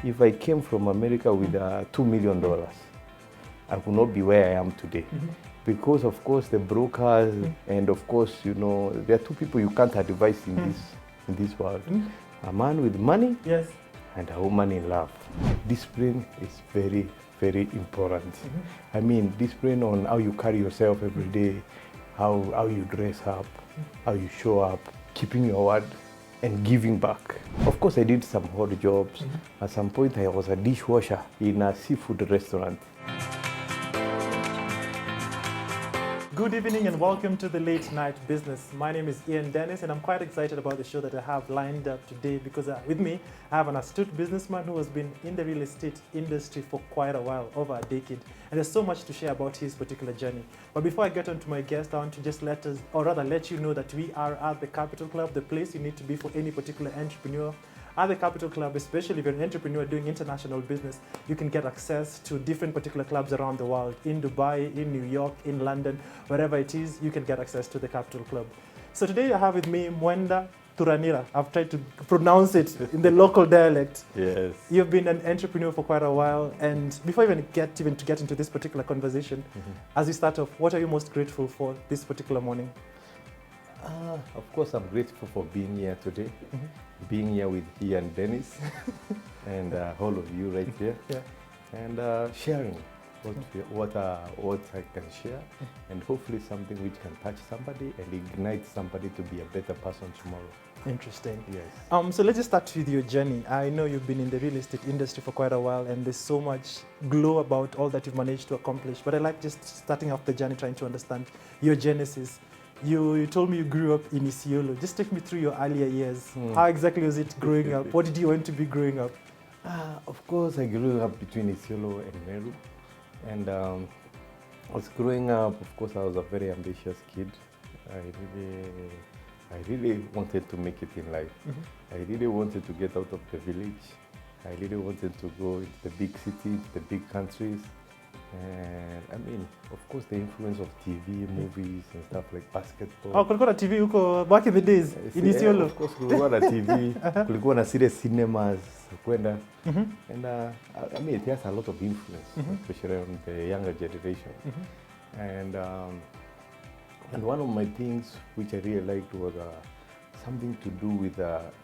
If I came from America with $2 million, I would not be where I am today. Because of course the brokers and of course, you know, there are two people you can't advise in this world. A man with money and a woman in love. Discipline is very, very important. I mean, discipline on how you carry yourself every day, how you dress up, how you show up, keeping your word and giving back. Of course, I did some odd jobs. At some point, I was a dishwasher in a seafood restaurant. Good evening and welcome to the Late Night Business. My name is Ian Dennis and I'm quite excited about the show that I have lined up today because with me I have an astute businessman who has been in the real estate industry for quite a while, over a decade. And there's so much to share about his particular journey. But before I get on to my guest, I want to just let you know that we are at the Capital Club, the place you need to be for any particular entrepreneur. At the Capital Club, especially if you're an entrepreneur doing international business, you can get access to different particular clubs around the world. In Dubai, in New York, in London, wherever it is, you can get access to the Capital Club. So today I have with me Mwenda, Thuranira. I've tried to pronounce it in the local dialect. Yes. You've been an entrepreneur for quite a while, and before even get into this particular conversation, as we start off, what are you most grateful for this particular morning? Of course, I'm grateful for being here today, being here with Ian Dennis and all of you right here, and sharing what I can share, and hopefully something which can touch somebody and ignite somebody to be a better person tomorrow. Interesting. Yes. So let's just start with your journey. I know you've been in the real estate industry for quite a while, and there's so much glow about all that you've managed to accomplish. But I like just starting off the journey, trying to understand your genesis. You told me you grew up in Isiolo. Just take me through your earlier years. How exactly was it growing up? What did you want to be growing up? Of course, I grew up between Isiolo and Meru. And I was growing up, of course, I was a very ambitious kid. I really wanted to make it in life. I really wanted to get out of the village. I really wanted to go into the big cities, the big countries. And I mean, of course, the influence of TV, movies, and stuff like basketball. Oh, kulikuwa na TV huko back in the days in Isiolo. Of course, kulikuwa na TV, kulikuwa na serious cinemas, kwenda. And I mean, it has a lot of influence, especially on the younger generation. And one of my things which I really liked was something to do with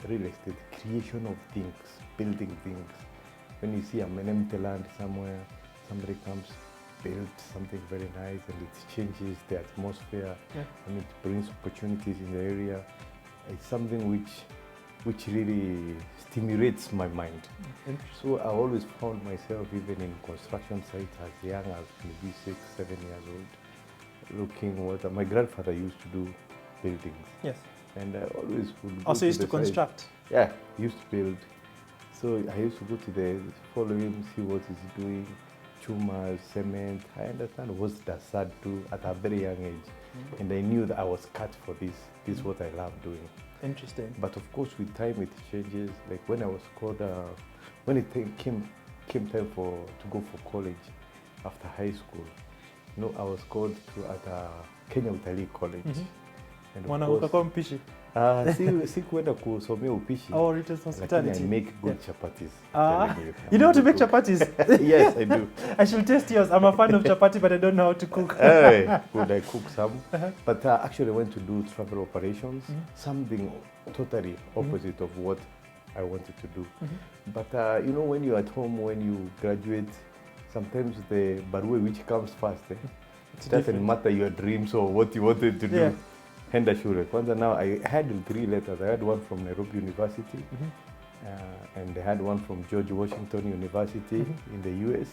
real estate, creation of things, building things. When you see an empty land somewhere, somebody comes, build something very nice, and it changes the atmosphere, and it brings opportunities in the area. It's something which really stimulates my mind. So I always found myself even in construction sites as young as maybe 6, 7 years old, looking what my grandfather used to do, buildings. Yes. And I always would go Also used to the construct. site. Yeah, he used to build. So I used to go to follow him, see what he's doing. Chuma, cement. I understand what does that do at a very young age, and I knew that I was cut for this. This is what I love doing. Interesting. But of course, with time it changes. Like when I was called, when it came time to go for college after high school, you know, I was called at Kenya Utalii College. And Mwana ukakuwa mpishi. Si kuenda kusomea upishi. Oh, it is hospitality. Lakini I make good chapatis. You know how to make chapatis? Yes, I do. I should taste yours. I'm a fan of chapati, but I don't know how to cook. Could I cook some? But actually I went to do travel operations, something totally opposite of what I wanted to do. But you know, when you're at home, when you graduate, sometimes the barua which comes first, it doesn't matter your dreams or what you wanted to do. Henda shule. Kwanza now I had 3 letters. I had one from Nairobi University, and I had one from George Washington University in the US,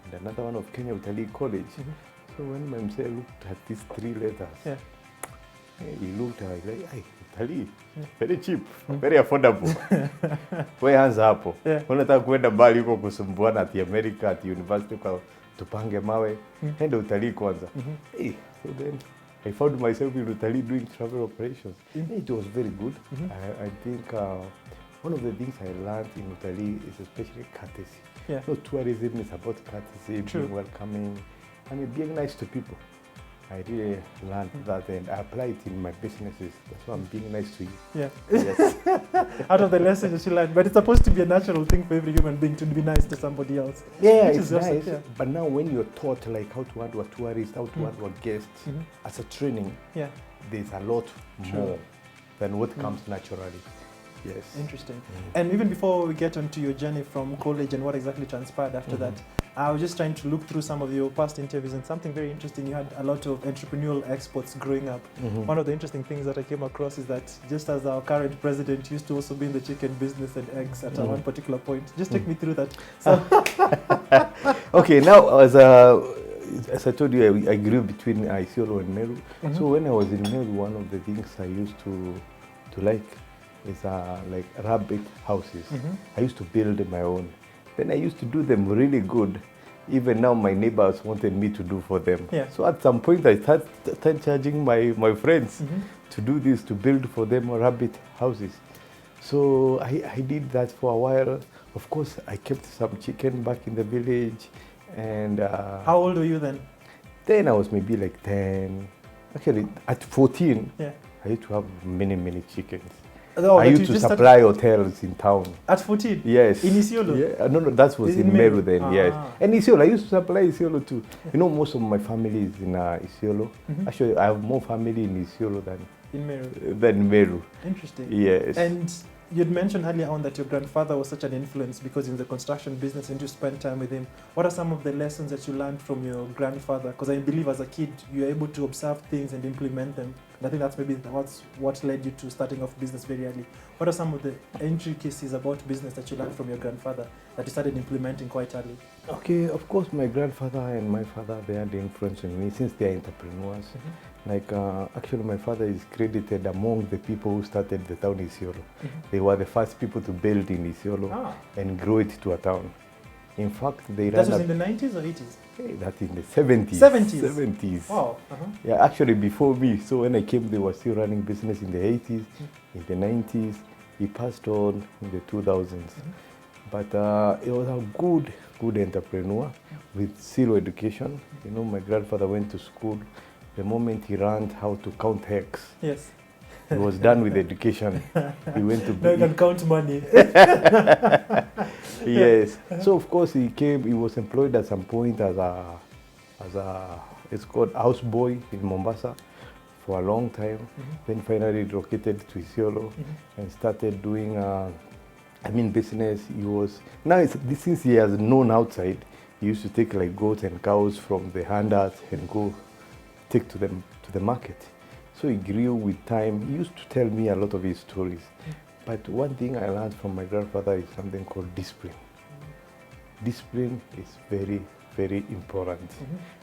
and another one of Kenya Utalii College. So when my mzee looked at these 3 letters, he looked at it like, hey, Utalii, very cheap, very affordable. Wewe anza hapo. Unataka kwenda mbali huko kusumbuana at America, at university kwa tupange mawe, henda utalii kwanza. Hey, so then I found myself in Utalii doing travel operations. It was very good. I think one of the things I learned in Utalii is especially courtesy. No, tourism is about courtesy, being welcoming, and being nice to people. I really learned that and I apply it in my businesses. That's why I'm being nice to you. Yeah. Yes. Out of the lessons that you learned. But it's supposed to be a natural thing for every human being to be nice to somebody else. Yeah, Which it's is awesome, nice. yeah. But now when you're taught like how to handle a tourist, how to handle a guest, as a training, Yeah. there's a lot True. more than what comes naturally. Yes. Interesting. And even before we get onto your journey from college and what exactly transpired after that, I was just trying to look through some of your past interviews, and something very interesting. You had a lot of entrepreneurial exports growing up. One of the interesting things that I came across is that just as our current president used to also be in the chicken business and eggs at one particular point. Just take me through that. So Okay, now as I told you, I grew between Isiolo and Meru. So when I was in Meru, one of the things I used to like is like rabbit houses. I used to build my own. Then I used to do them really good. Even now my neighbors wanted me to do for them. Yeah. So at some point I started charging my friends to do this, to build for them rabbit houses. So I did that for a while. Of course, I kept some chicken back in the village. And how old were you then? Then I was maybe like 10. Actually, at 14, Yeah. I used to have many chickens. Oh, I used to supply hotels in town. At 14? Yes. In Isiolo? Yeah. No, that was in Meru then, yes. And Isiolo, I used to supply Isiolo too. You know, most of my family is in Isiolo. Actually, I have more family in Isiolo than Meru. Interesting. Yes. And you'd mentioned earlier on that your grandfather was such an influence because in the construction business and you spent time with him. What are some of the lessons that you learned from your grandfather? Because I believe as a kid, you were able to observe things and implement them. And I think that's maybe what led you to starting off business very early. What are some of the intricacies about business that you learned from your grandfather that you started implementing quite early? Okay, of course, my grandfather and my father, they had the influence on me since they are entrepreneurs. Like, actually, my father is credited among the people who started the town Isiolo. They were the first people to build in Isiolo and grow it to a town. In fact, they ran. That was in the 90s or 80s? That in the 70s. 70s? 70s. Wow. Yeah, actually before me. So when I came, they were still running business in the 80s, in the 90s. He passed on in the 2000s. But he was a good entrepreneur with zero education. You know, my grandfather went to school. The moment he learned how to count hex, yes, he was done with education. He went to now you can count money. Yes. So of course he was employed at some point as it's called houseboy in Mombasa for a long time. Then finally relocated to Isiolo and started doing business. He was since he has known outside, he used to take like goats and cows from the handlers and go take to them to the market. So he grew with time. He used to tell me a lot of his stories. But one thing I learned from my grandfather is something called discipline. Discipline is very, very important.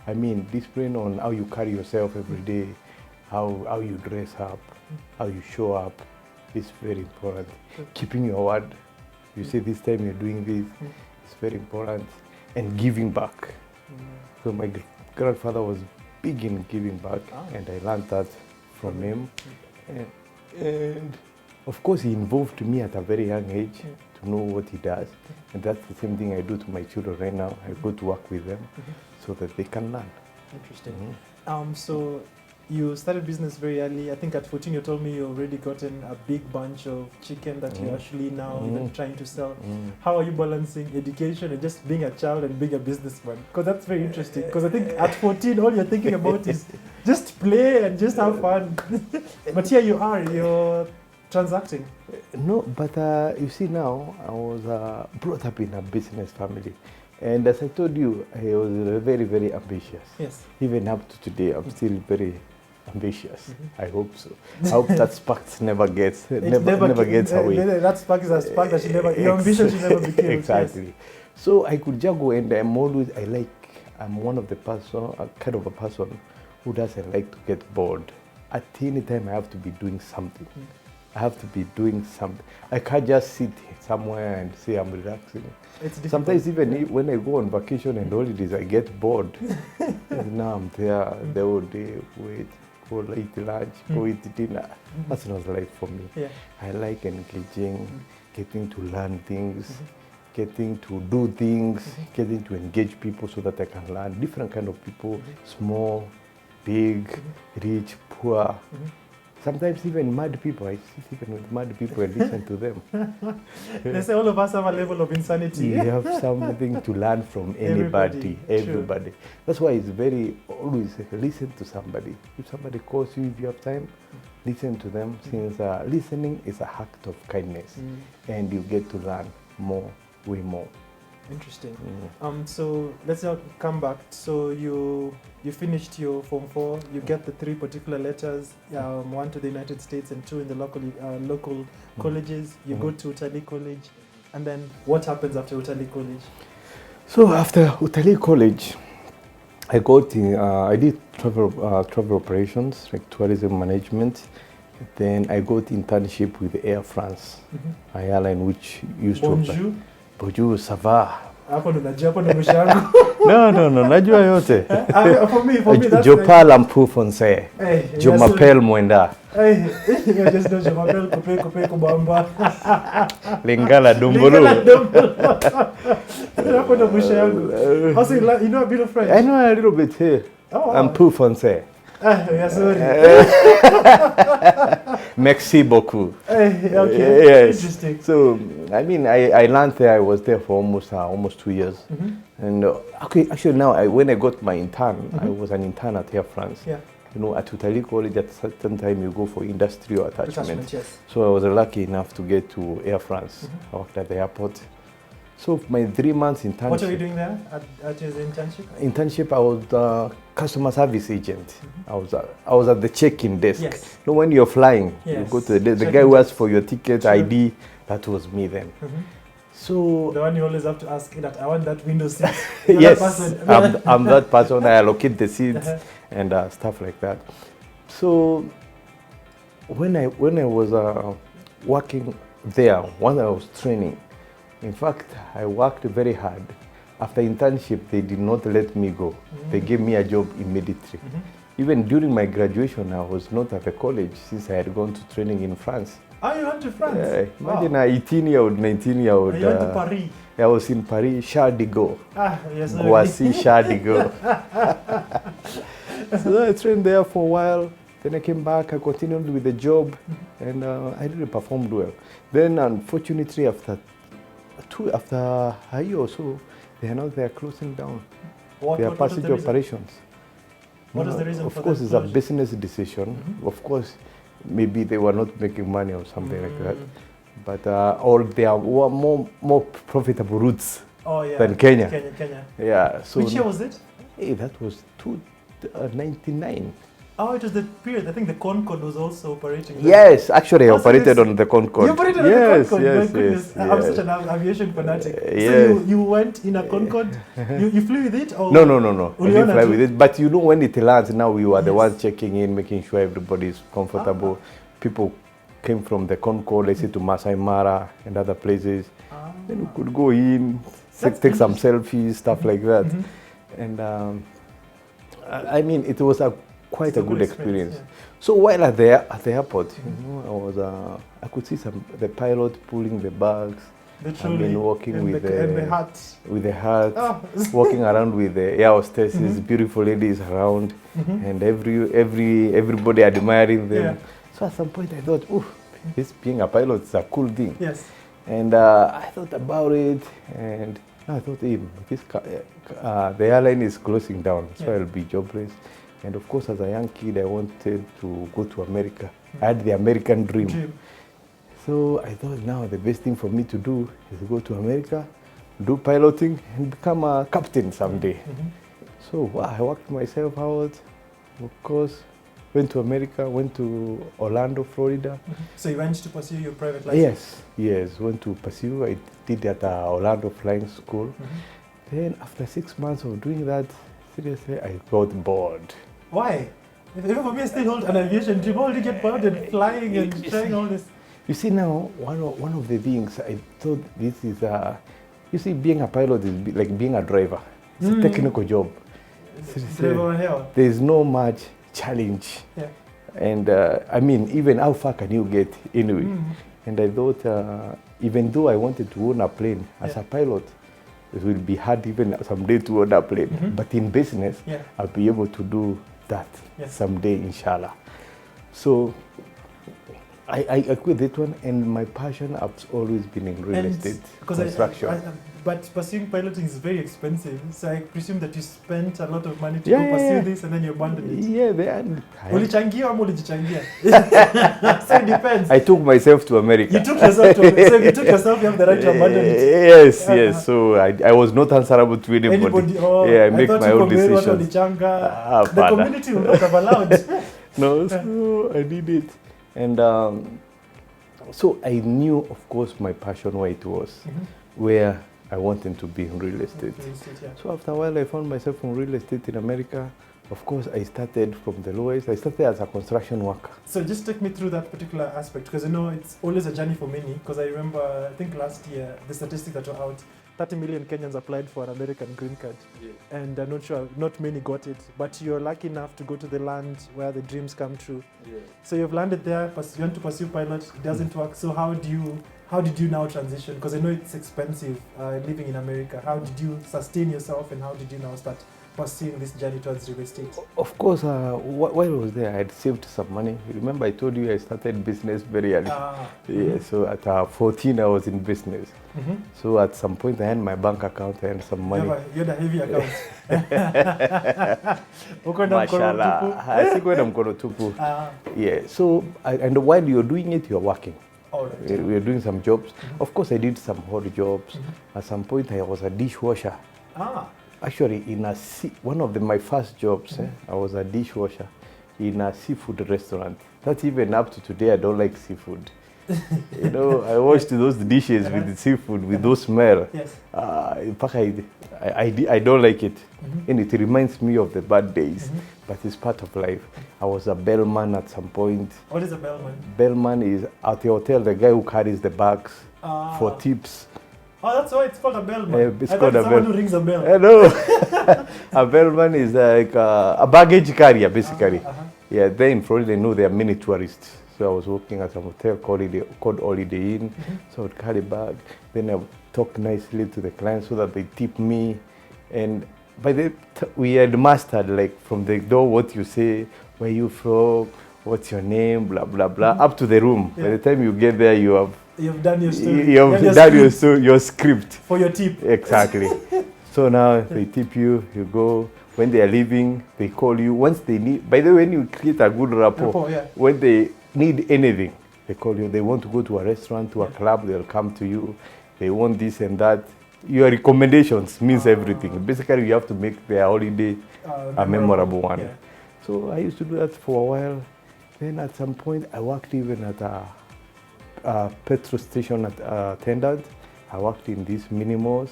I mean, discipline on how you carry yourself every day, how you dress up, how you show up is very important. Keeping your word. You say this time you're doing this, it's very important. And giving back. So my grandfather was big in giving back, and I learned that from him. And of course, he involved me at a very young age to know what he does. And that's the same thing I do to my children right now. I go to work with them so that they can learn. Interesting. So you started business very early. I think at 14 you told me you already gotten a big bunch of chicken that you're actually now even trying to sell. How are you balancing education and just being a child and being a businessman? Because that's very interesting. Because I think at 14 all you're thinking about is just play and just have fun. But here you are, you're transacting. No, but you see now, I was brought up in a business family. And as I told you, I was very, very ambitious. Yes. Even up to today, I'm still very ambitious. I hope so. I hope that spark never gets away. That spark is a spark that should never, your ambition should never be killed. Exactly. Yes. So I could juggle, and I'm one of the kind of a person who doesn't like to get bored. At any time I have to be doing something. I have to be doing something. I can't just sit somewhere and say I'm relaxing. Sometimes even when I go on vacation and holidays, I get bored. Now I'm there the whole day, go eat lunch, go eat dinner. That's not life for me. Yeah. I like engaging, getting to learn things, getting to do things, getting to engage people so that I can learn different kind of people, small, big, rich, poor. Sometimes even mad people. I sit even with mad people and listen to them. They say all of us have a level of insanity. You have something to learn from anybody, everybody. That's why it's very always listen to somebody. If somebody calls you, if you have time, listen to them. Since listening is an act of kindness, and you get to learn more, way more. Interesting. So let's now come back. So you finished your Form 4. You get the 3 particular letters, 1 to the United States and 2 in the local colleges. You go to Utali College, and then what happens after Utali College? So after Utali College, I got I did travel operations, like tourism management. Then I got internship with Air France, an airline which used to. Bonjour, ça va? Hapo ndo najua, hapo ndo mwisho yangu. No, najua yote. For me, that's Je parle un peu français. Je m'appelle Mwenda. You just know je m'appelle Coupe Kubamba. Lingala Dumbolo. Hapo ndo mwisho yangu. Also, you know a bit of French? I know a little bit here. Oh, wow. Un peu français. Yeah, sorry. Merci beaucoup. Okay, yes. Interesting. So, I mean, I learned there. I was there for almost 2 years. And actually now, when I got my intern, I was an intern at Air France. Yeah. You know, at Utali College, at a certain time, you go for industrial attachment. Yes. So I was lucky enough to get to Air France. I worked at the airport. So my 3 months internship. What are you doing there at your internship? Internship, I was a customer service agent. I was at the check-in desk. Yes. You know, when you're flying, you Yes. go to the desk. The guy who asks for your ticket, ID. That was me then. So the one you always have to ask that I want that window seat. yes, I'm that person. I allocate the seats and stuff like that. So when I was working there, when I was training, in fact, I worked very hard. After internship, they did not let me go. They gave me a job immediately. Even during my graduation, I was not at the college since I had gone to training in France. Oh, you went to France? Imagine an 18-year-old, 19-year-old. You went to Paris? I was in Paris, Charles de Gaulle. Yes. Voici Charles de Gaulle. So I trained there for a while. Then I came back, I continued with the job, and I really performed well. Then, unfortunately, after a year or so, they announced they are closing down their passenger operations. What is the reason for that? Of course, it's a business decision. Of course, maybe they were not making money or something like that. But or there are more profitable routes than Kenya. Kenya. Yeah. So which year was it? Hey, that was 1999. Oh, it was the period. I think the Concorde was also operating. Yes, actually, I operated on the Concorde. You operated on the Concorde? Yes, My goodness. yes. I'm such an aviation fanatic. Yes. So you went in a Concorde? You flew with it? Or No. I didn't fly with it? it. But you know, when it lands, now we were the ones checking in, making sure everybody is comfortable. People came from the Concorde, let's say to Masai Mara and other places. Then we could go in, take some selfies, stuff like that. And I mean, it was quite a good experience. Yeah. So while at the airport, you know, I could see the pilot pulling the bags. Literally, walking with the hat. With the hat, walking around with the air hostesses, beautiful ladies around, and everybody admiring them. Yeah. So at some point I thought, oh, this being a pilot is a cool thing. Yes. And I thought about it, and I thought, hey, the airline is closing down, so I'll be jobless. And of course, as a young kid, I wanted to go to America. I had the American dream. So I thought now the best thing for me to do is go to America, do piloting, and become a captain someday. So I worked myself out, of course, went to America, went to Orlando, Florida. So you went to pursue your private license? Yes, went to pursue. I did at Orlando Flying School. Then after 6 months of doing that, seriously, I got bored. Why? Even for me, I still hold an aviation dream. How did you get bored and flying and trying all this? You see now, one of the things I thought this is, you see, being a pilot is like being a driver. It's a technical job. There's no much challenge. Yeah. And I mean, even how far can you get anyway? And I thought, even though I wanted to own a plane as a pilot, it will be hard even someday to own a plane. But in business, I'll be able to do that Yes. someday, inshallah. So I quit that one, and my passion has always been in real estate because construction. but pursuing piloting is very expensive, so I presume that you spent a lot of money to go pursue this and then you abandoned it. Yeah, Ulichangia ama ulijichangia? So it depends. I took myself to America. You took yourself to America. So if you took yourself, you have the right to abandon it. Yes. So I was not answerable to anybody. I make my own decisions. The community will not have allowed. No, so I did it. And so I knew, of course, my passion, where it was, where I wanted to be in real estate. So after a while, I found myself in real estate in America. Of course, I started from the lowest. I started as a construction worker. So just take me through that particular aspect, because you know it's always a journey for many. Because I remember, I think last year, the statistics that were out, 30 million Kenyans applied for an American green card. And I'm not sure, not many got it. But you're lucky enough to go to the land where the dreams come true. So you've landed there, you want to pursue pilot, it doesn't work. So how did you now transition? Because I know it's expensive living in America. How did you sustain yourself, and how did you now start pursuing this journey towards real estate? Of course, while I was there, I had saved some money. Remember, I told you I started business very early. So at 14, I was in business. So at some point, I had my bank account and some money. You had a heavy account. Mashallah. I think when I'm going to So, and while you're doing it, you're working. We were doing some jobs. Of course, I did some odd jobs. At some point, I was a dishwasher. Actually, in one of my first jobs, I was a dishwasher in a seafood restaurant. That's even up to today, I don't like seafood. You know, I washed those dishes with the seafood, with those smell. In fact, I don't like it. And it reminds me of the bad days, but it's part of life. I was a bellman at some point. What is a bellman? Bellman is at the hotel, the guy who carries the bags for tips. Oh, that's why it's called a bellman. It's called a someone who rings a bell. No. A bellman is like a baggage carrier, basically. There in Florida, they know they are many tourists. So I was working at a hotel called Holiday Inn. So I would carry bag. Then I would talk nicely to the clients so that they tip me. And we had mastered, like, from the door, what you say, where you from, what's your name, blah, blah, blah, up to the room. By the time you get there, you've done your story. You've done your script. For your tip. Exactly. So now they tip you, you go. When they are leaving, they call you. Once they need, by the way, when you create a good rapport, when they need anything, they call you. They want to go to a restaurant, to a club, they'll come to you. They want this and that. Your recommendations means everything. Basically, you have to make their holiday a memorable one. So I used to do that for a while. Then at some point, I worked even at a petrol station attendant. I worked in these mini malls.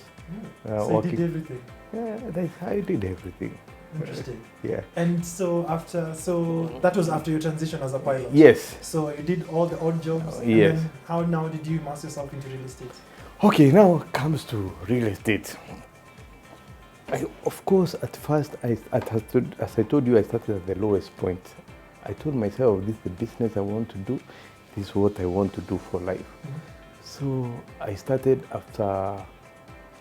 So you did everything? I did everything. Interesting. And so that was after your transition as a pilot? Yes. So you did all the odd jobs? Yes. And then how now did you immerse yourself into real estate? Okay, now it comes to real estate. Of course, at first, as I told you, I started at the lowest point. I told myself, this is the business I want to do. This is what I want to do for life. So I started after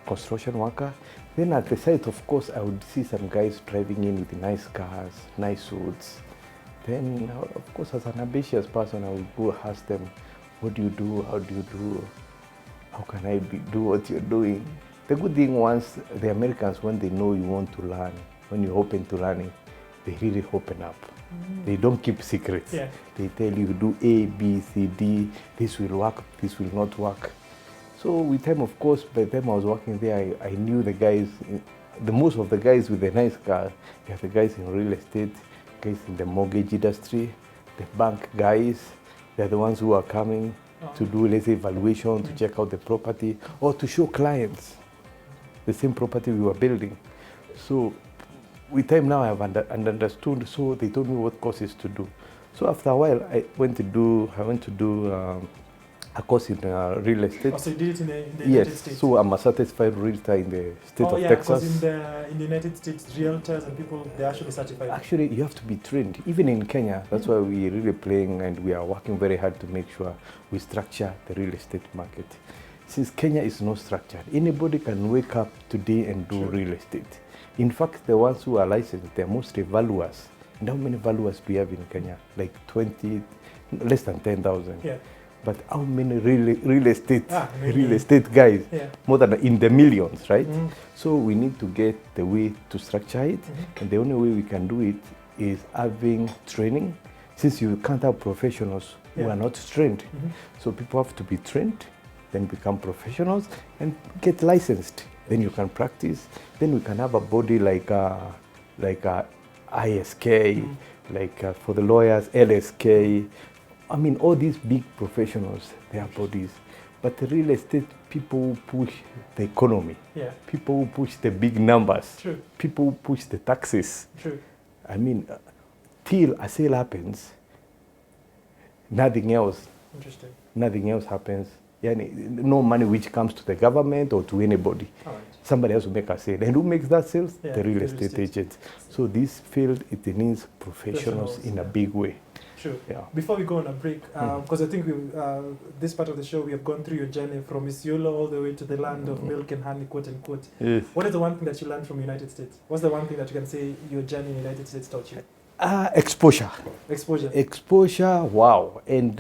construction worker. Then at the site, of course, I would see some guys driving in with nice cars, nice suits. Then, of course, as an ambitious person, I would go ask them, what do you do? How do you do? How can I do what you're doing? The good thing was, the Americans, when they know you want to learn, when you're open to learning, they really open up. They don't keep secrets. They tell you, do A, B, C, D, this will work, this will not work. So with time, of course, by the time I was working there, I knew the guys, most of the guys with the nice car, they are the guys in real estate, guys in the mortgage industry, the bank guys, they're the ones who are coming to do, let's say, evaluation, to check out the property, or to show clients the same property we were building. So with time now, I have understood, so they told me what courses to do. So after a while, I went to do a course in real estate. So you did it in the United States? So I'm a certified realtor in the state of Texas. Because in the United States, realtors and people, they're actually certified. Actually, you have to be trained. Even in Kenya, that's why we're really playing, and we are working very hard to make sure we structure the real estate market. Since Kenya is not structured, anybody can wake up today and do real estate. In fact, the ones who are licensed, they're mostly valuers. And how many valuers do we have in Kenya? Like 20, less than 10,000. Yeah. But how many real estate Many. guys? Yeah. More than in the millions, right? Mm. So we need to get the way to structure it, and the only way we can do it is having training. Since you can't have professionals who are not trained, so people have to be trained, then become professionals and get licensed. Then you can practice. Then we can have a body like ISK, for the lawyers, LSK. I mean, all these big professionals, they have bodies. But the real estate people who push the economy, people who push the big numbers, people who push the taxes. I mean, till a sale happens, nothing else. Interesting. Nothing else happens. No money which comes to the government or to anybody. Somebody has to make a sale. And who makes that sale? The real estate agents. So this field, it needs professionals in a big way. Sure. Yeah. Before we go on a break, because I think this part of the show, we have gone through your journey from Isiolo all the way to the land of milk and honey, quote unquote. Yes. What is the one thing that you learned from the United States? What's the one thing that you can say your journey in the United States taught you? Exposure. Exposure, wow, and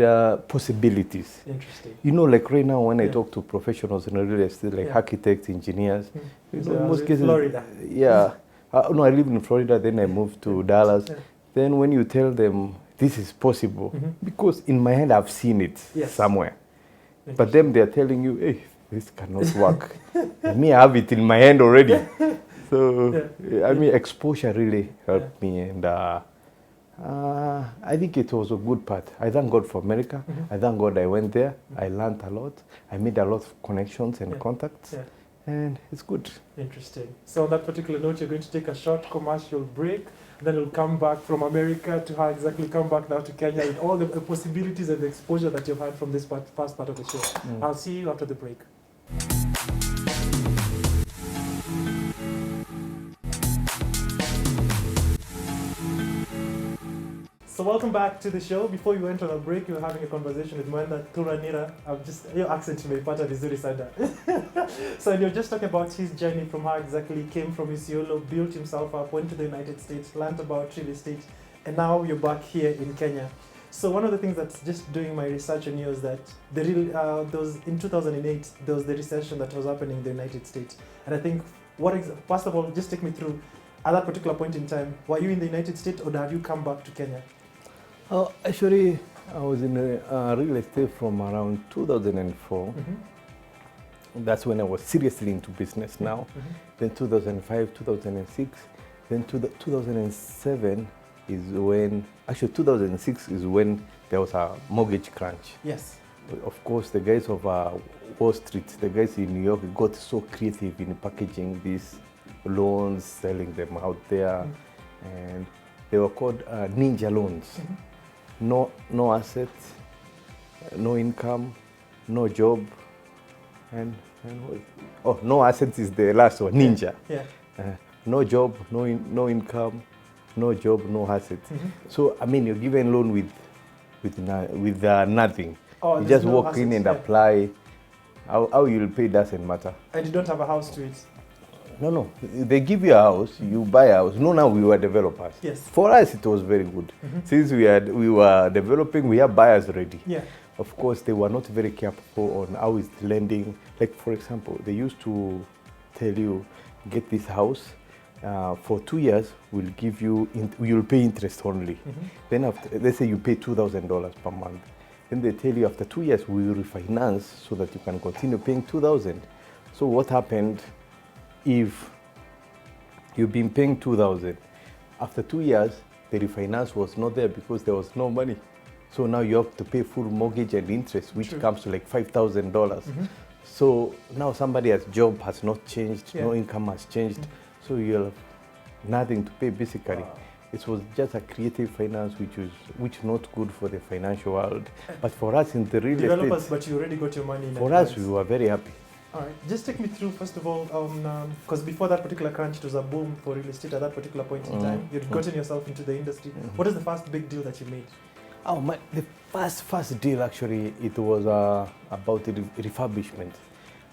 possibilities. Interesting. You know, like right now when I talk to professionals in real estate, like architects, engineers, in most cases, Florida. Yeah. No, I live in Florida, then I moved to Dallas. Then when you tell them this is possible, because in my head I've seen it somewhere, but then they're telling you, hey, this cannot work. Me, I have it in my hand already. So, I mean, exposure really helped me, and I think it was a good part. I thank God for America. I thank God I went there. I learned a lot. I made a lot of connections and contacts, and it's good. Interesting. So on that particular note, you're going to take a short commercial break. Then we'll come back from America to how exactly come back now to Kenya with all the possibilities and the exposure that you've had from this first part of the show. I'll see you after the break. So welcome back to the show. Before we went on a break, we were having a conversation with Mwenda, Thuranira. Your accent imeipata vizuri sana. So you're just talking about his journey from how exactly he came from Isiolo, built himself up, went to the United States, learned about real estate, and now you're back here in Kenya. So one of the things that's just doing my research on you is that in 2008, there was the recession that was happening in the United States. And I think, first of all, just take me through, at that particular point in time, were you in the United States or have you come back to Kenya? Actually, I was in real estate from around 2004. That's when I was seriously into business now. Then 2005, 2006. Then 2007 is when, actually 2006 is when there was a mortgage crunch. Yes. Of course, the guys of Wall Street, the guys in New York got so creative in packaging these loans, selling them out there. And they were called ninja loans. No assets, no income, no job, and no assets is the last one, ninja. No job, no income, no job, no assets. So I mean, you're given loan with nothing. You just walk in and apply. How you'll pay doesn't matter. And you don't have a house to it. No. They give you a house, you buy a house. No, now we were developers. Yes. For us, it was very good. Since we were developing, we have buyers ready. Yeah. Of course, they were not very careful on how is the lending. Like, for example, they used to tell you, get this house. For 2 years, we'll give you, you'll pay interest only. Then after, let's say you pay $2,000 per month. Then they tell you after 2 years, we will refinance so that you can continue paying $2,000. So what happened? If you've been paying $2,000, after 2 years, the refinance was not there because there was no money. So now you have to pay full mortgage and interest, which comes to like $5,000. So now somebody's job has not changed, no income has changed. So you have nothing to pay basically. Wow. It was just a creative finance which not good for the financial world. But for us in the real estate... Developers, but you already got your money in For us, we were very happy. All right, just take me through, first of all, because before that particular crunch, it was a boom for real estate at that particular point in time. You'd gotten yourself into the industry. What is the first big deal that you made? The first deal, actually, it was about the refurbishment.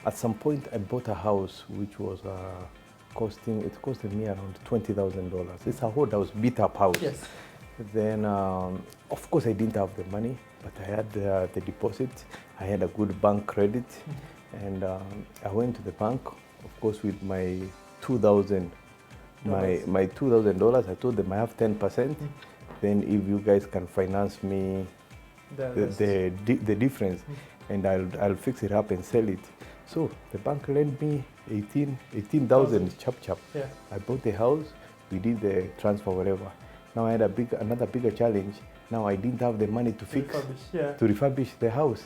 At some point, I bought a house which was it costed me around $20,000. It's a old house, beat up house. Yes. Then, of course, I didn't have the money, but I had the deposit. I had a good bank credit, and I went to the bank, of course, with my $2,000. My $2,000. I told them I have 10%. Then, if you guys can finance me the difference, and I'll fix it up and sell it. So the bank lent me 18,000 chap. Yeah. I bought the house. We did the transfer, whatever. Now I had another bigger challenge. Now I didn't have the money to refurbish the house.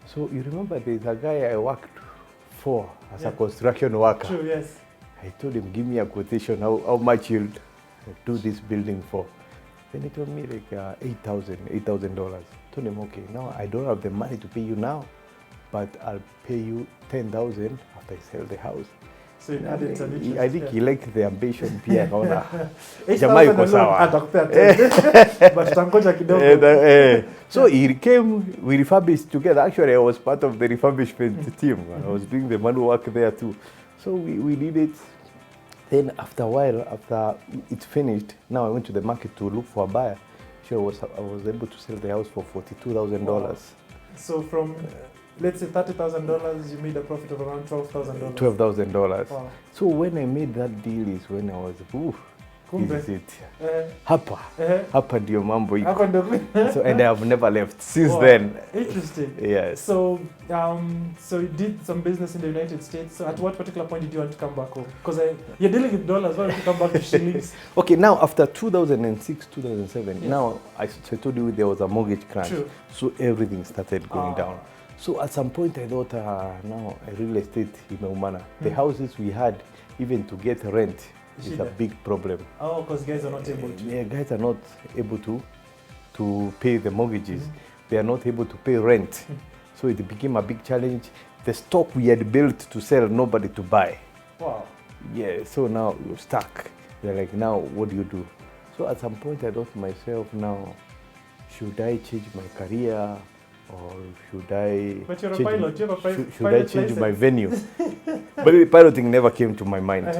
So you remember there's a guy I worked for as a construction worker. True, yes. I told him, give me a quotation, how much you'll do this building for. Then he told me like $8,000. Told him, okay, now I don't have the money to pay you now, but I'll pay you $10,000 after I sell the house. So you added some interest. I think he liked the ambition pia akaona 8,000 yuko sawa. Atakupea 10. But tutangoja kidogo. So he came, we refurbished together. Actually, I was part of the refurbishment team. I was doing the manual work there too. So we did it. Then after a while, after it finished, now I went to the market to look for a buyer. I was able to sell the house for $42,000. Wow. So from let's say $30,000, you made a profit of around $12,000. $12,000. Wow. So when I made that deal is when I was, this is it. Hapa ndio mambo iko. So and I have never left since then. Interesting. Yes. So so you did some business in the United States. So at what particular point did you want to come back home? Because you're dealing with dollars. Why don't you come back to shillings? Okay, now after 2006, 2007, now I told you there was a mortgage crunch. True. So everything started going down. So at some point I thought, now real estate imeumana. The houses we had, even to get rent, is a big problem. Oh, because guys are not able to. Yeah, guys are not able to pay the mortgages. They are not able to pay rent. So it became a big challenge. The stock we had built to sell, nobody to buy. Wow. Yeah, so now you're stuck. You're like, now what do you do? So at some point I thought to myself, now, should I change my career? Or should I but you're a pilot. You have a should I change my venue? But piloting never came to my mind.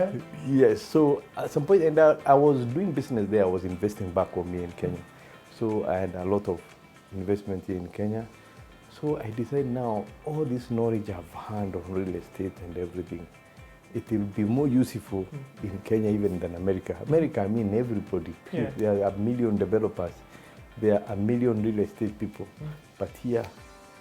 Yes, so at some point, and I was doing business there. I was investing back home here in Kenya. So I had a lot of investment here in Kenya. So I decided now, all this knowledge I've learned on real estate and everything, it will be more useful in Kenya even than America. America, I mean everybody. Yeah. There are 1 million developers. There are 1 million real estate people. But here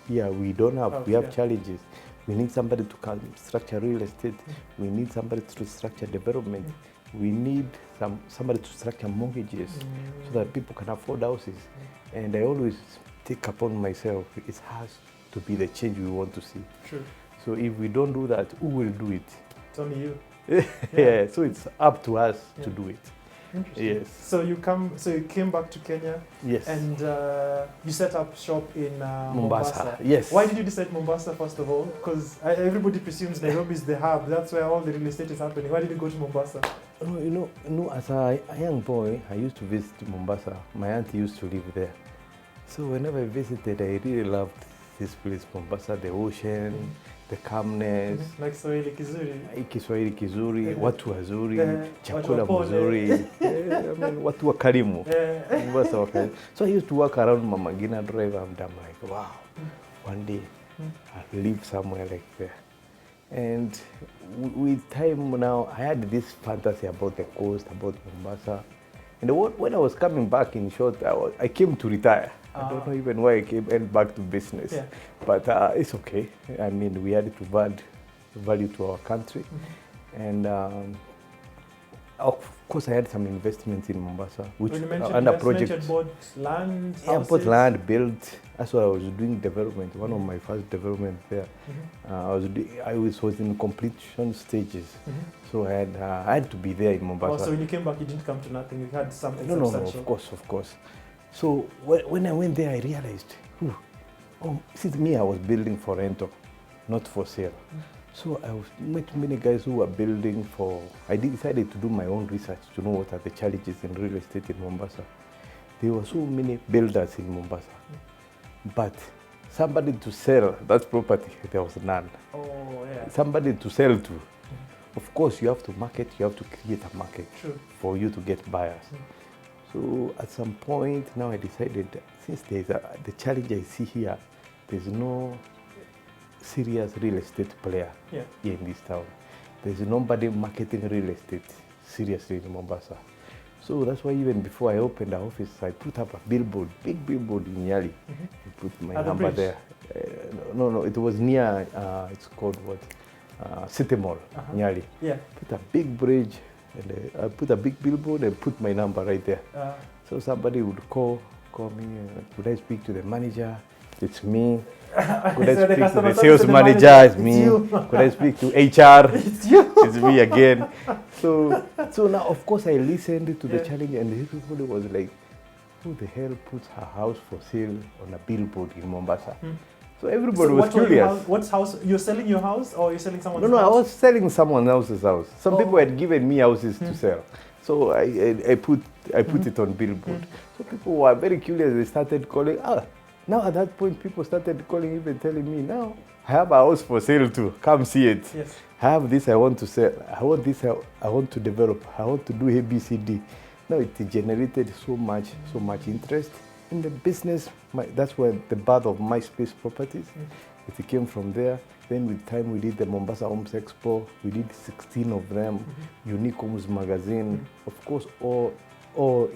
we don't have, we have challenges. We need somebody to come structure real estate. We need somebody to structure development. We need somebody to structure mortgages so that people can afford houses. And I always take upon myself, it has to be the change we want to see. True. So if we don't do that, who will do it? It's only you. Yeah, so it's up to us to do it. Interesting. Yes. So you came back to Kenya. Yes. And you set up shop in Mombasa. Yes. Why did you decide Mombasa first of all? Because everybody presumes Nairobi is the hub. That's where all the real estate is happening. Why did you go to Mombasa? You know, as a young boy, I used to visit Mombasa. My auntie used to live there. So whenever I visited, I really loved this place, Mombasa, the ocean, the calmness. Like Kiswahili kizuri. Kiswahili kizuri, watu wazuri, chakula mzuri, watu wakarimu. Mombasa wakarimu. So I used to walk around Mama Ngina Drive and I'm like, wow, one day I'll live somewhere like there. And with time now, I had this fantasy about the coast, about Mombasa. And when I was coming back, in short, I came to retire. I don't know even why I came back to business. Yeah. But it's okay. I mean, we had to add value to our country. And of course, I had some investments in Mombasa, which under project. Bought land, yeah, bought land, built. That's why I was doing development. One of my first development there. I was in completion stages. So I had to be there in Mombasa. Oh, so when you came back, you didn't come to nothing. You had something substantial. No, of course. So when I went there, I realized, since me, I was building for rental, not for sale. So I met many guys who were building for. I decided to do my own research to know what are the challenges in real estate in Mombasa. There were so many builders in Mombasa, but somebody to sell that property, there was none. Oh, yeah. Somebody to sell to, of course, you have to market, you have to create a market True. for you to get buyers. So at some point now I decided, since there's the challenge I see here, there's no serious real estate player here in this town. There's nobody marketing real estate seriously in Mombasa. So that's why even before I opened the office, I put up a billboard, big billboard in Nyali. I put my number there. No, it was near, it's called what? City Mall, Nyali. Yeah. Put a big bridge, and I put a big billboard and put my number right there. So somebody would call me, could I speak to the manager? It's me. Could I speak to the sales manager? It's me. Could I speak to HR? It's you. It's me again. So now, of course, I listened to the challenge, and everybody was like, who the hell puts her house for sale on a billboard in Mombasa? So everybody was curious. What's house? You're selling your house or you're selling someone's house? No, I was selling someone else's house. Some people had given me houses to sell. So I put it on billboard. So people were very curious. They started calling. Now at that point, people started calling, even telling me, now I have a house for sale too. Come see it. Yes. I have this I want to sell. I want this I want to develop. I want to do ABCD. Now it generated so much interest in the business. That's where the birth of MySpace Properties. It came from there. Then with time we did the Mombasa Homes Expo. We did 16 of them. Unique Homes Magazine. Of course, all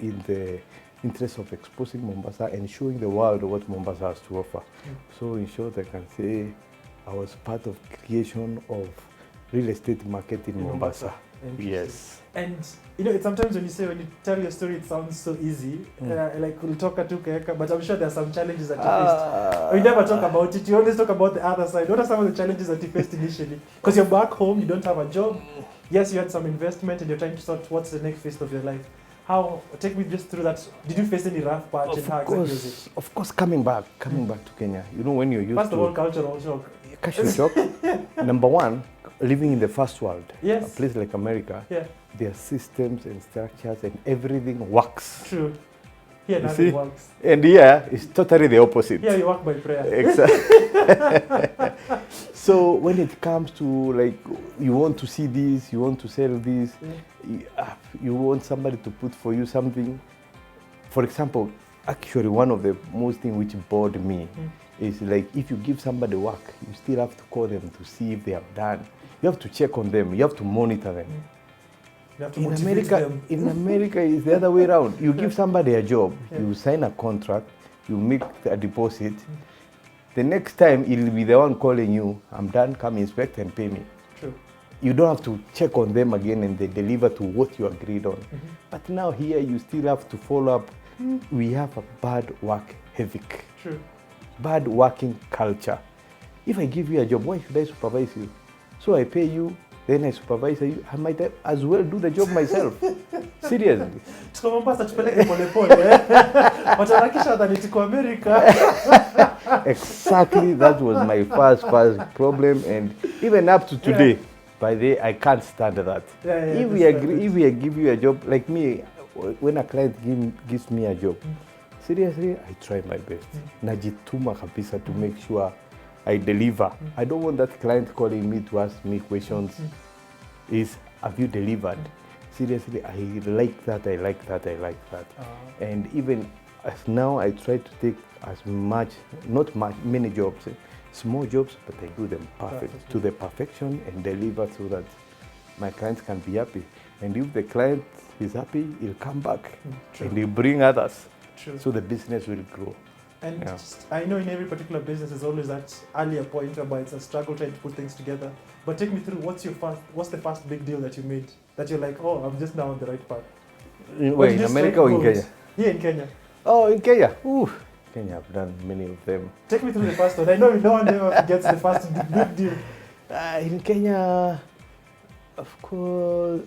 in the interest of exposing Mombasa and showing the world what Mombasa has to offer. So in short, I can say I was part of creation of real estate market in Mombasa. Yes. And sometimes when you tell your story, it sounds so easy. Like we'll talk to Keka, but I'm sure there are some challenges that you faced. We never talk about it. You always talk about the other side. What are some of the challenges that you faced initially? Because you're back home, you don't have a job. Yes, you had some investment, and you're trying to sort what's the next phase of your life. Take me just through that. Did you face any rough patch, and how exactly was it? Of course, coming back to Kenya. When you're used First of all, cultural shock. Cultural shock. Number one, living in the first world, yes, a place like America, their systems and structures and everything works. True. Here nothing works. And here it's totally the opposite. Here you work by prayer. Exactly. So when it comes to like you want to see this, you want to sell this, you want somebody to put for you something. For example, actually one of the most things which bored me is like if you give somebody work, you still have to call them to see if they have done. You have to check on them. You have to monitor them. You have to motivate them. In America, it's the other way around. You give somebody a job, you sign a contract, you make a deposit. The next time, he'll be the one calling you, I'm done, come inspect and pay me. True. You don't have to check on them again and they deliver to what you agreed on. But now here, you still have to follow up. We have a bad work ethic. True. Bad working culture. If I give you a job, why should I supervise you? So I pay you, then I supervise you. I might as well do the job myself. Seriously. Exactly, that was my first problem, and even up to today, by the way, I can't stand that. If we give you a job, like me, when a client gives me a job, seriously, I try my best. Najituma kabisa to make sure I deliver. I don't want that client calling me to ask me questions. Have you delivered? Seriously, I like that. And even as now, I try to take as much, many jobs, small jobs, but I do them perfect, to the perfection and deliver so that my clients can be happy. And if the client is happy, he'll come back and he'll bring others. True. So the business will grow. And I know in every particular business there's always that earlier point where it's a struggle trying to put things together. But take me through, what's the first big deal that you made that you're like, oh, I'm just now on the right path? Wait, in America or in Kenya? Yeah, in Kenya. Oh, in Kenya. Ooh, Kenya, I've done many of them. Take me through the first one. I know no one ever gets the first big deal. In Kenya, of course,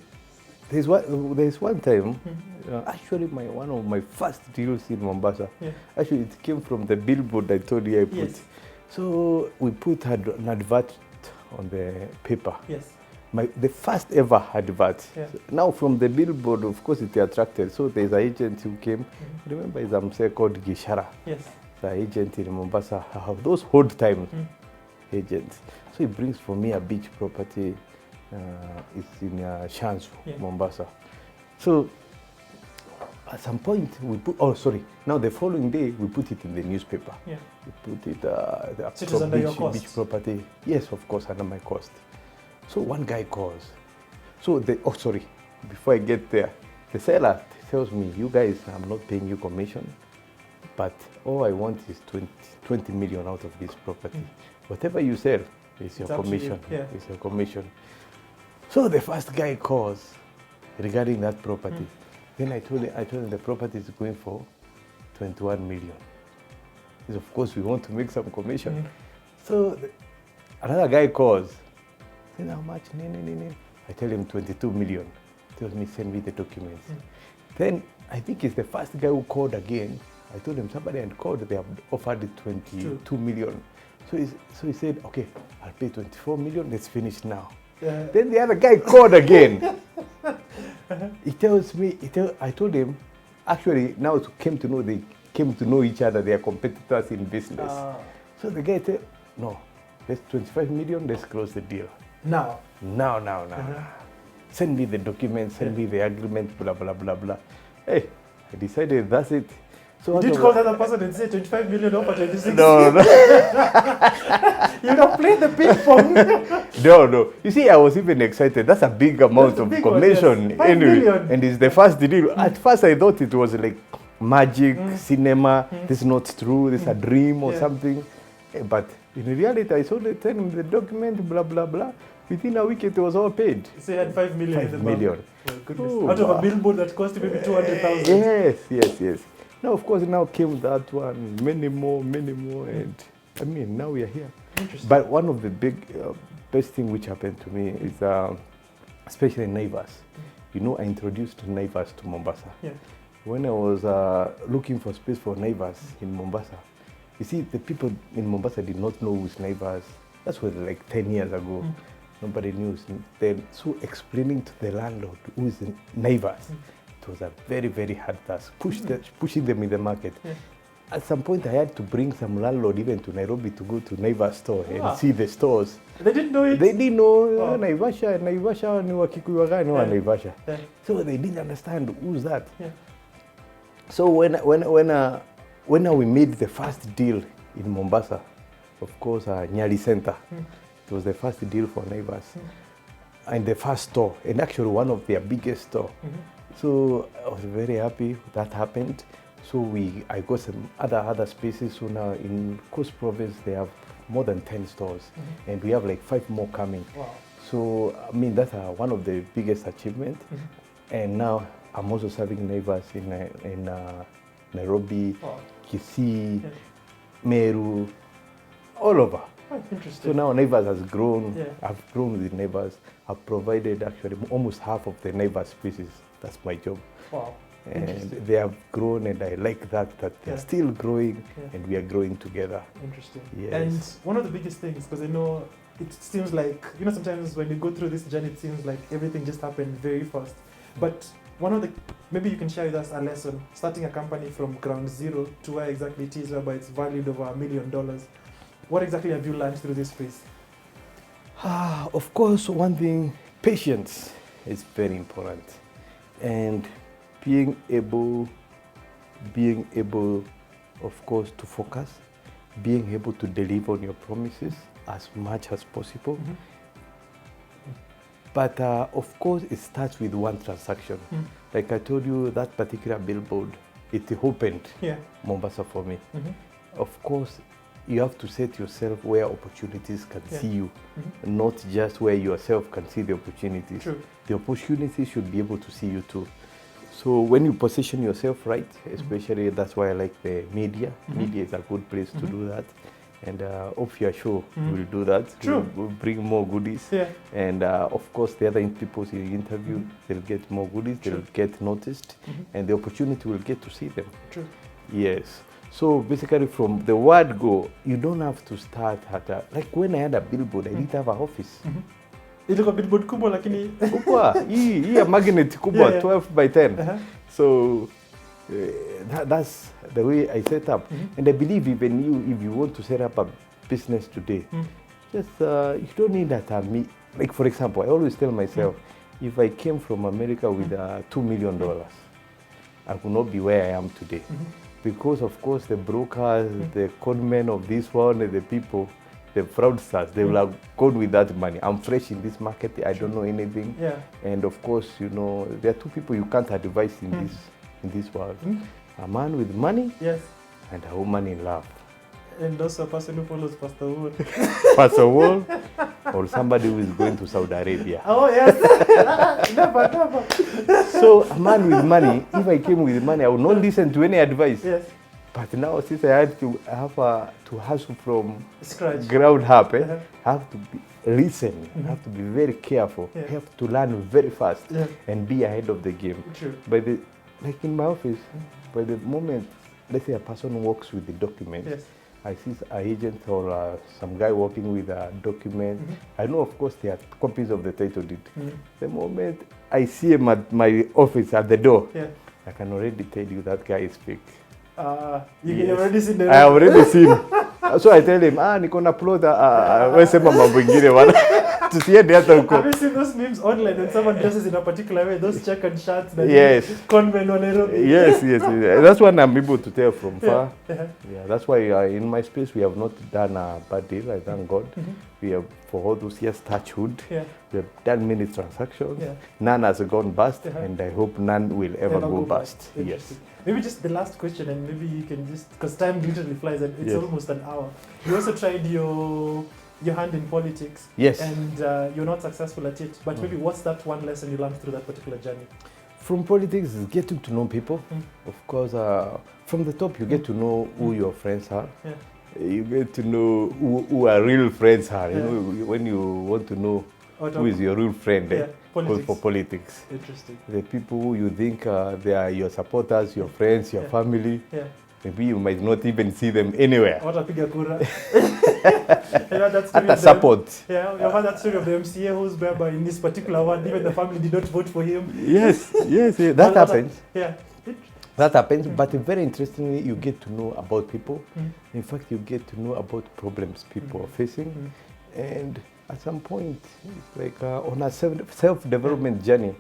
there's one time, actually one of my first deals in Mombasa, actually it came from the billboard I told you I put. Yes. So we put an advert on the paper. Yes. The first ever advert. Yeah. So now from the billboard, of course, it attracted. So there's an agent who came. Remember, it's a called Gishara. Yes. The agent in Mombasa. I have those old time agents. So he brings for me a beach property. It's in Shanzu, Mombasa. So at some point we put, now the following day we put it in the newspaper. Yeah. We put it, So it is under your cost? beach property. Yes, of course, under my cost. So one guy calls. So before I get there, the seller tells me, you guys, I'm not paying you commission, but all I want is 20 million out of this property. Whatever you sell is your commission. It's your commission. So the first guy calls regarding that property. Then I told him the property is going for 21 million. Because of course we want to make some commission. So another guy calls. Says, how much? I tell him 22 million. He tells me, send me the documents. Then I think it's the first guy who called again. I told him somebody had called, they have offered 22 million. So he said, okay, I'll pay 24 million, let's finish now. Then the other guy called again. He tells me, I told him, actually now they came to know each other, they are competitors in business. So the guy said, no, let's 25 million, let's close the deal. Now. Send me the documents, send me the agreement, blah, blah, blah, blah. Hey, I decided that's it. So you did call the other person and say 25 million over 26? No. You don't play the ping pong. No. You see, I was even excited. That's a big amount of commission. Yes. Anyway, and it's the first deal. At first, I thought it was like magic, cinema. This is not true. This is a dream or something. But in reality, I saw the document, blah, blah, blah. Within a week, it was all paid. So you had 5 million in the bank. Oh, goodness. Oh, out of a billboard that cost you maybe 200,000. Yes. Now, of course, now came that one, many more, and I mean, now we are here. But one of the best thing which happened to me is, especially Naivas. You know, I introduced Naivas to Mombasa. Yeah. When I was looking for space for Naivas in Mombasa, you see, the people in Mombasa did not know who's Naivas. That was like 10 years ago. Nobody knew. Then, so explaining to the landlord who is Naivas, it was a very, very hard task, pushing them in the market. Yeah. At some point, I had to bring some landlord even to Nairobi to go to Naivas store and see the stores. They didn't know it? They didn't know Naivasha ni Wakikuyu gani wa Naivasha. So they didn't understand who's that. Yeah. So when we made the first deal in Mombasa, of course, Nyali Center, it was the first deal for Naivas. And the first store, and actually one of their biggest store. So I was very happy that happened. So I got some other spaces. So now in Coast Province, they have more than 10 stores. And we have like 5 more coming. Wow. So, I mean, that's one of the biggest achievements. And now I'm also serving Naivas in Nairobi, Kisii, Meru, all over. Oh, interesting. So now Naivas has grown. Yeah. I've grown with Naivas. I've provided actually almost half of the Naivas species. That's my job. Wow. And they have grown, and I like that they're still growing, and we are growing together. Interesting. Yes. And one of the biggest things, because I know it seems like, sometimes when you go through this journey, it seems like everything just happened very fast. But maybe you can share with us a lesson, starting a company from ground zero to where exactly it is, whereby it's valued over $1 million. What exactly have you learned through this phase? Of course, one thing, patience is very important. And being able, of course, to focus, being able to deliver on your promises as much as possible. But of course, it starts with one transaction. Like I told you, that particular billboard, it opened Mombasa for me. Of course, you have to set yourself where opportunities can see you, not just where yourself can see the opportunities. True. The opportunities should be able to see you too. So when you position yourself right, especially that's why I like the media. Media is a good place to do that. And if you're sure we'll do that. True. We'll bring more goodies. Yeah. And of course, the other people you interview, they'll get more goodies, they'll get noticed, and the opportunity will get to see them. True. Yes. So basically, from the word go, you don't have to start at like when I had a billboard, I didn't have an office. Ilikuwa billboard kubwa lakini kubwa hii ya magnet kubwa 12 by 10. So that's the way I set up. And I believe even if you want to set up a business today, just you don't need like for example, I always tell myself, if I came from America with $2 million, I would not be where I am today. Because of course the brokers, the conmen of this one, the people, the fraudsters, they will have gone with that money. I'm fresh in this market, I don't know anything. And of course, you know, there are two people you can't advise in this world. A man with money and a woman in love. And also a person who follows Pastor Wood. Pastor Wood or somebody who is going to Saudi Arabia. Oh yes, never. So a man with money, if I came with money, I would not listen to any advice. But now since I had to to hustle from scratch, ground up, I have to listen, I have to be very careful, I have to learn very fast and be ahead of the game. By the, like in my office, by the moment, let's say a person walks with the document, I see an agent or some guy working with a document. I know, of course, there are copies of the title deed. The moment I see him at my office at the door, I can already tell you that guy is fake. You already seen the I already seen. So I tell him, niko na upload wewe sema mambo ingine bwana. Tusiende hata huko. Have you seen those memes online when someone dresses in a particular way, those checkered shirts that conmen on Nairobi? Yes. That's what I'm able to tell from far. That's why in my space we have not done a bad deal, I thank God. We have, for all those years, touch wood. We have done many transactions. None has gone bust, and I hope none will ever go bust. Yes. Maybe just the last question, and maybe you can just, because time literally flies, and it's almost an hour. You also tried your hand in politics, and you're not successful at it. But maybe what's that one lesson you learned through that particular journey? From politics is getting to know people. Of course, from the top you get to know who your friends are. You get to know who our real friends are. You know, when you want to know who is your real friend for politics. Interesting. The people who you think they are your supporters, your friends, your family. Maybe you might not even see them anywhere. Watapiga kura. At the support. You've heard that story of the MCA who's whereby in this particular one, even the family did not vote for him. Yes. That happens. That happens, but very interestingly, you get to know about people. In fact, you get to know about problems people are facing. And at some point, it's like on a self-development journey,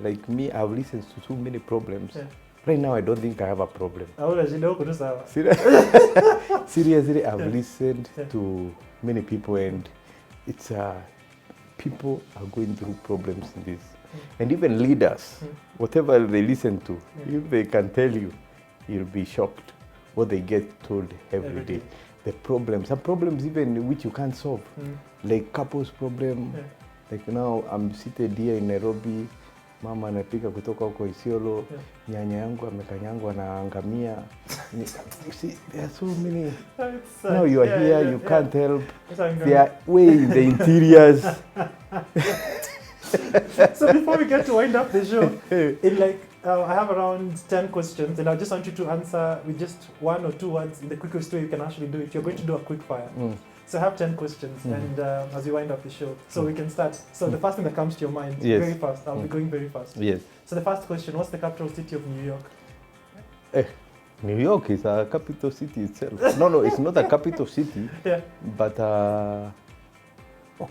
like me, I've listened to too many problems. Right now, I don't think I have a problem. Seriously, I've listened to many people, and it's people are going through problems in this. And even leaders, whatever they listen to, if they can tell you, you'll be shocked what they get told every day. The problems, some problems even which you can't solve, like couples problem. Like now, I'm seated here in Nairobi, mama anapika kutoka huko Isiolo, nyanya yangu amekanyangwa na ngamia. You see, there are so many. Now you are here, you can't help. They are way in the interiors. So before we get to wind up the show, I have around 10 questions, and I just want you to answer with just one or two words in the quickest way you can actually do it. You're going to do a quick fire. So I have 10 questions, and as we wind up the show, so we can start. So the first thing that comes to your mind, very fast. I'll be going very fast. So the first question: what's the capital city of New York? New York is a capital city itself. No, it's not a capital city. But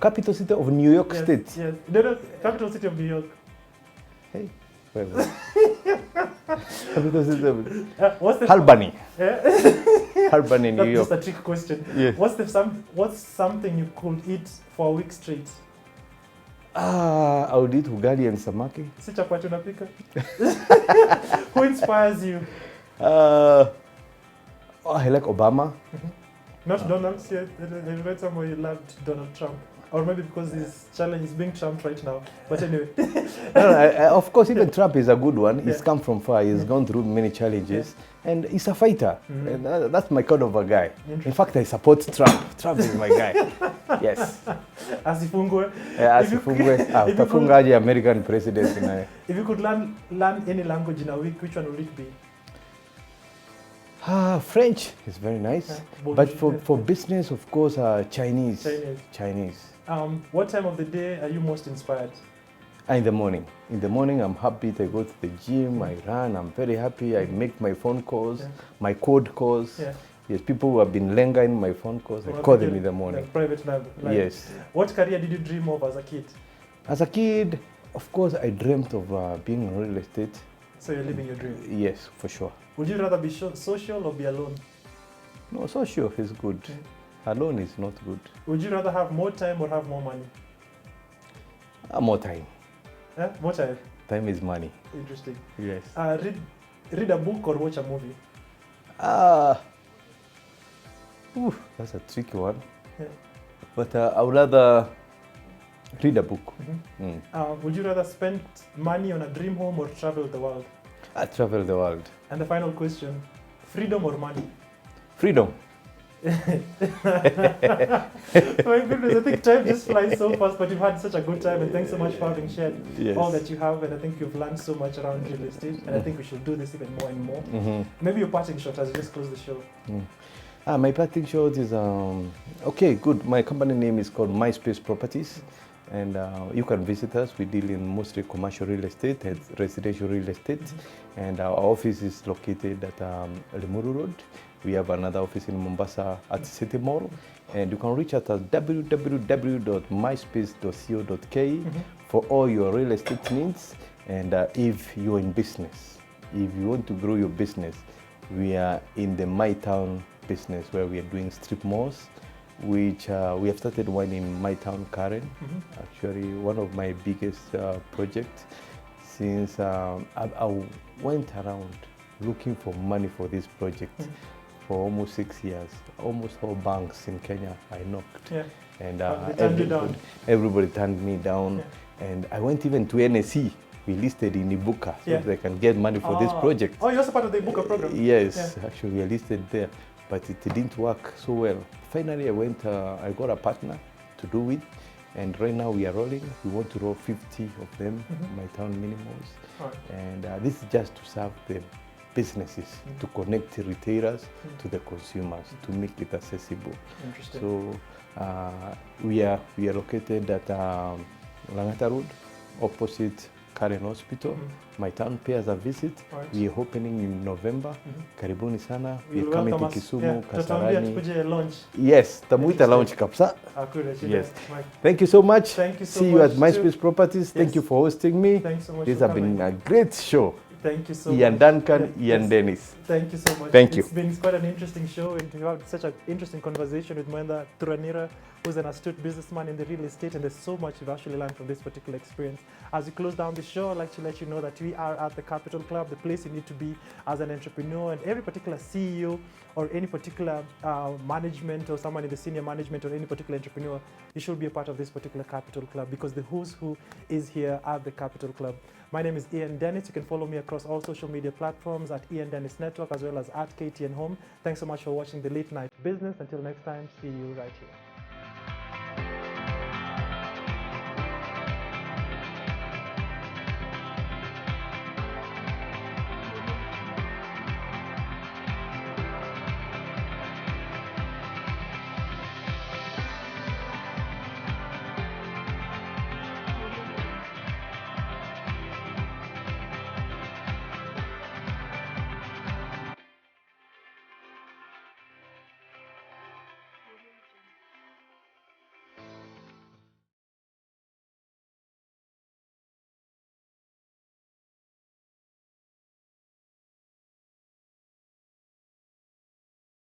capital city of New York State. No, capital city of New York. Hey. Capital city of Albany. Albany, New York. That's just a trick question. What's something you could eat for a week straight? I would eat ugali and samaki. Si chapati unapika? Who inspires you? I like Obama. Not Donald. I read somewhere you loved Donald Trump. Or maybe because his challenge is being Trump right now. But anyway. Of course, even Trump is a good one. He's come from far. He's gone through many challenges. And he's a fighter. And that's my kind of a guy. In fact, I support Trump. Trump is my guy. Yes. Asifungwe. Asifungwe. Utafungaje American president. If you could learn any language in a week, which one would it be? French is very nice. But for business, of course, Chinese. What time of the day are you most inspired? In the morning. In the morning, I'm happy. I go to the gym, I run, I'm very happy. I make my phone calls, my code calls. Yes, people who have been lingering my phone calls, I Or call them like in the morning. like private number. Like, Yes. What career did you dream of as a kid? As a kid, of course, I dreamt of being in real estate. So you're living your dream. Yes, for sure. Would you rather be social or be alone? No, social is good. Alone is not good. Would you rather have more time or have more money? More time. More time. Time is money. Interesting. Yes. Read a book or watch a movie? That's a tricky one. Yeah. But I would rather read a book. Would you rather spend money on a dream home or travel the world? I travel the world. And the final question, freedom or money? Freedom. My goodness, I think time just flies so fast, but you've had such a good time, and thanks so much for having shared all that you have, and I think you've learned so much around real estate, and I think we should do this even more and more. Maybe your parting shot as you just close the show. My parting shot is, okay, good. My company name is called MySpace Properties, and you can visit us. We deal in mostly commercial real estate and residential real estate, and our office is located at Mombasa Road. We have another office in Mombasa at City Mall, and you can reach us at www.myspace.co.ke for all your real estate needs. And if you're in business, if you want to grow your business, we are in the My Town business where we are doing strip malls, which we have started one in My Town, Karen. Actually, one of my biggest projects since I went around looking for money for this project. For almost 6 years, almost all banks in Kenya I knocked, and everybody turned me down. And I went even to NSE. We listed in Ibuka so they can get money for this project. Oh, you're also part of the Ibuka program? Yes, actually we are listed there, but it didn't work so well. Finally, I got a partner to do it, and right now we are rolling. We want to roll 50 of them, My Town minimums, and this is just to serve the businesses, to connect the retailers to the consumers, to make it accessible. Interesting. So we are located at Langata Road, opposite Karen Hospital. My Town pays a visit. We are opening in November. Karibuni sana. We are coming to Kisumu, Kasarani. Launch. Yes, tamuita launch kapsa. Yes. Thank you so much. Thank you so much. See you at MySpace Properties. Thank you for hosting me. Thanks so much. This has been a great show. Thank you so much. Ian Duncan, Ian Dennis. Thank you so much. Thank you. It's been quite an interesting show, and we had such an interesting conversation with Mwenda Thuranira, who's an astute businessman in the real estate, and there's so much we've actually learned from this particular experience. As we close down the show, I'd like to let you know that we are at the Capital Club, the place you need to be as an entrepreneur, and every particular CEO or any particular management or someone in the senior management or any particular entrepreneur, you should be a part of this particular Capital Club, because the who's who is here at the Capital Club. My name is Ian Dennis. You can follow me across all social media platforms at Ian Dennis Network, as well as at KTN Home. Thanks so much for watching the Late Night Business. Until next time, see you right here.